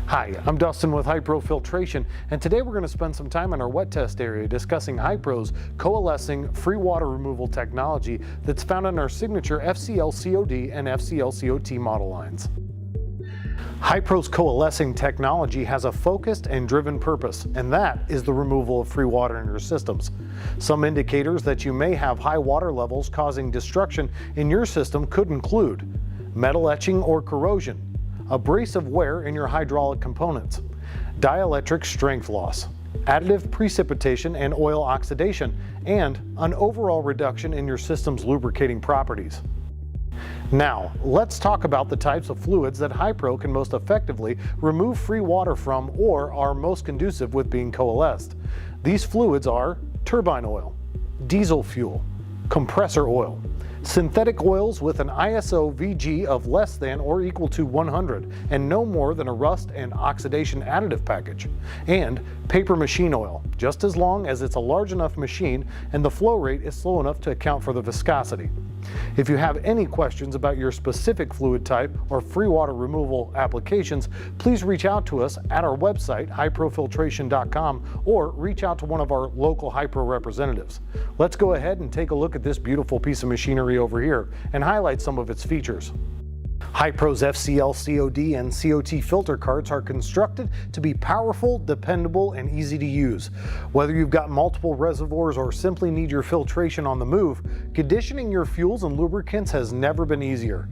Hi, I'm Dustin with HYPRO Filtration, and today we're going to spend some time in our wet test area discussing HYPRO's coalescing free water removal technology that's found in our signature FCL-COD and FCL-COT model lines. HYPRO's coalescing technology has a focused and driven purpose, and that is the removal of free water in your systems. Some indicators that you may have high water levels causing destruction in your system could include metal etching or corrosion, abrasive wear in your hydraulic components, dielectric strength loss, additive precipitation and oil oxidation, and an overall reduction in your system's lubricating properties. Now, let's talk about the types of fluids that HYPRO can most effectively remove free water from or are most conducive with being coalesced. These fluids are turbine oil, diesel fuel, compressor oil, synthetic oils with an ISO VG of less than or equal to 100 and no more than a rust and oxidation additive package, and paper machine oil, just as long as it's a large enough machine and the flow rate is slow enough to account for the viscosity. If you have any questions about your specific fluid type or free water removal applications, please reach out to us at our website, hyprofiltration.com, or reach out to one of our local HYPRO representatives. Let's go ahead and take a look at this beautiful piece of machinery over here and highlight some of its features. HYPRO's FCL-COD and COT filter carts are constructed to be powerful, dependable, and easy to use. Whether you've got multiple reservoirs or simply need your filtration on the move, conditioning your fuels and lubricants has never been easier.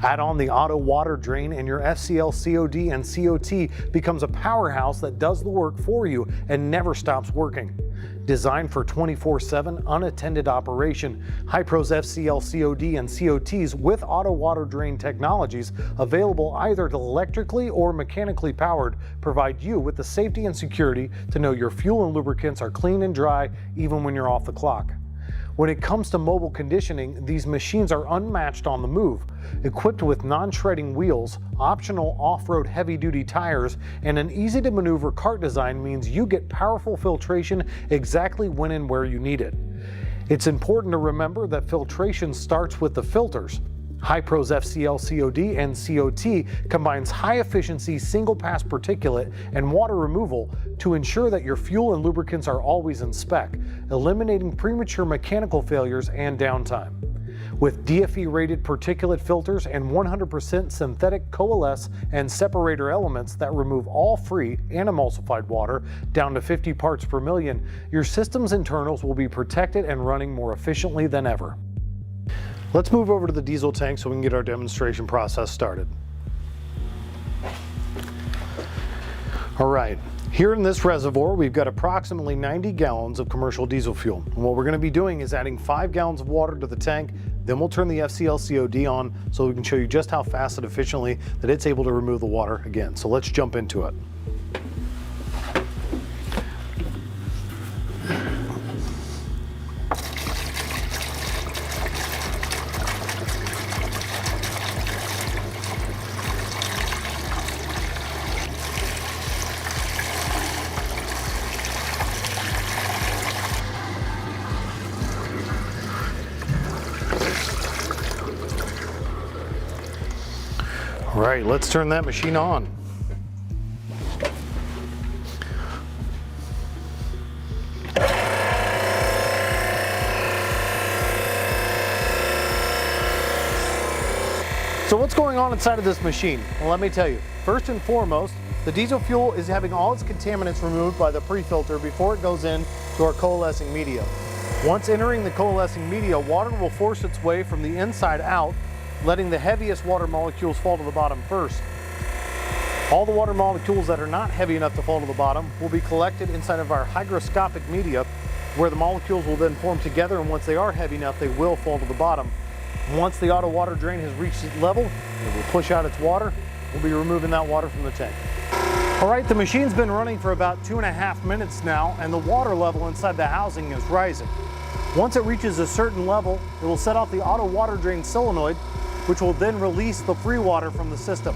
Add on the auto water drain and your FCL-COD and COT becomes a powerhouse that does the work for you and never stops working. Designed for 24/7 unattended operation, HYPRO's FCL-COD and COTs with auto water drain technologies, available either electrically or mechanically powered, provide you with the safety and security to know your fuel and lubricants are clean and dry even when you're off the clock. When it comes to mobile conditioning, these machines are unmatched on the move. Equipped with non-shredding wheels, optional off-road heavy-duty tires, and an easy-to-maneuver cart design means you get powerful filtration exactly when and where you need it. It's important to remember that filtration starts with the filters. HYPRO's FCL-COD and COT combines high-efficiency single-pass particulate and water removal to ensure that your fuel and lubricants are always in spec, eliminating premature mechanical failures and downtime. With DFE-rated particulate filters and 100% synthetic coalesce and separator elements that remove all free and emulsified water down to 50 parts per million, your system's internals will be protected and running more efficiently than ever. Let's move over to the diesel tank so we can get our demonstration process started. All right, here in this reservoir, we've got approximately 90 gallons of commercial diesel fuel. And what we're gonna be doing is adding 5 gallons of water to the tank, then we'll turn the FCL-COD on so we can show you just how fast and efficiently that it's able to remove the water again. So let's jump into it. All right, let's turn that machine on. So what's going on inside of this machine? Well, let me tell you. First and foremost, the diesel fuel is having all its contaminants removed by the pre-filter before it goes in to our coalescing media. Once entering the coalescing media, water will force its way from the inside out, letting the heaviest water molecules fall to the bottom first. All the water molecules that are not heavy enough to fall to the bottom will be collected inside of our hygroscopic media, where the molecules will then form together, and once they are heavy enough, they will fall to the bottom. Once the auto water drain has reached its level, it will push out its water. We'll be removing that water from the tank. All right, the machine's been running for about 2.5 minutes now, and the water level inside the housing is rising. Once it reaches a certain level, it will set off the auto water drain solenoid, which will then release the free water from the system.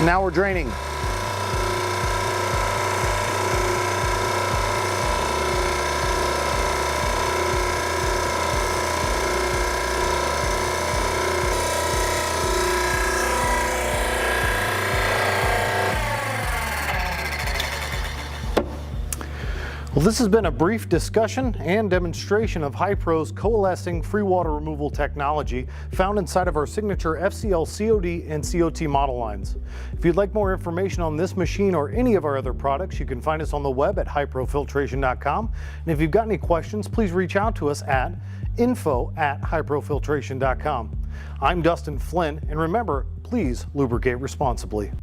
Now we're draining. Well, this has been a brief discussion and demonstration of HYPRO's coalescing free water removal technology found inside of our signature FCL COD and COT model lines. If you'd like more information on this machine or any of our other products, you can find us on the web at HYPROFiltration.com. And if you've got any questions, please reach out to us at info@HYPROFiltration.com. I'm Dustin Flynn, and remember, please lubricate responsibly.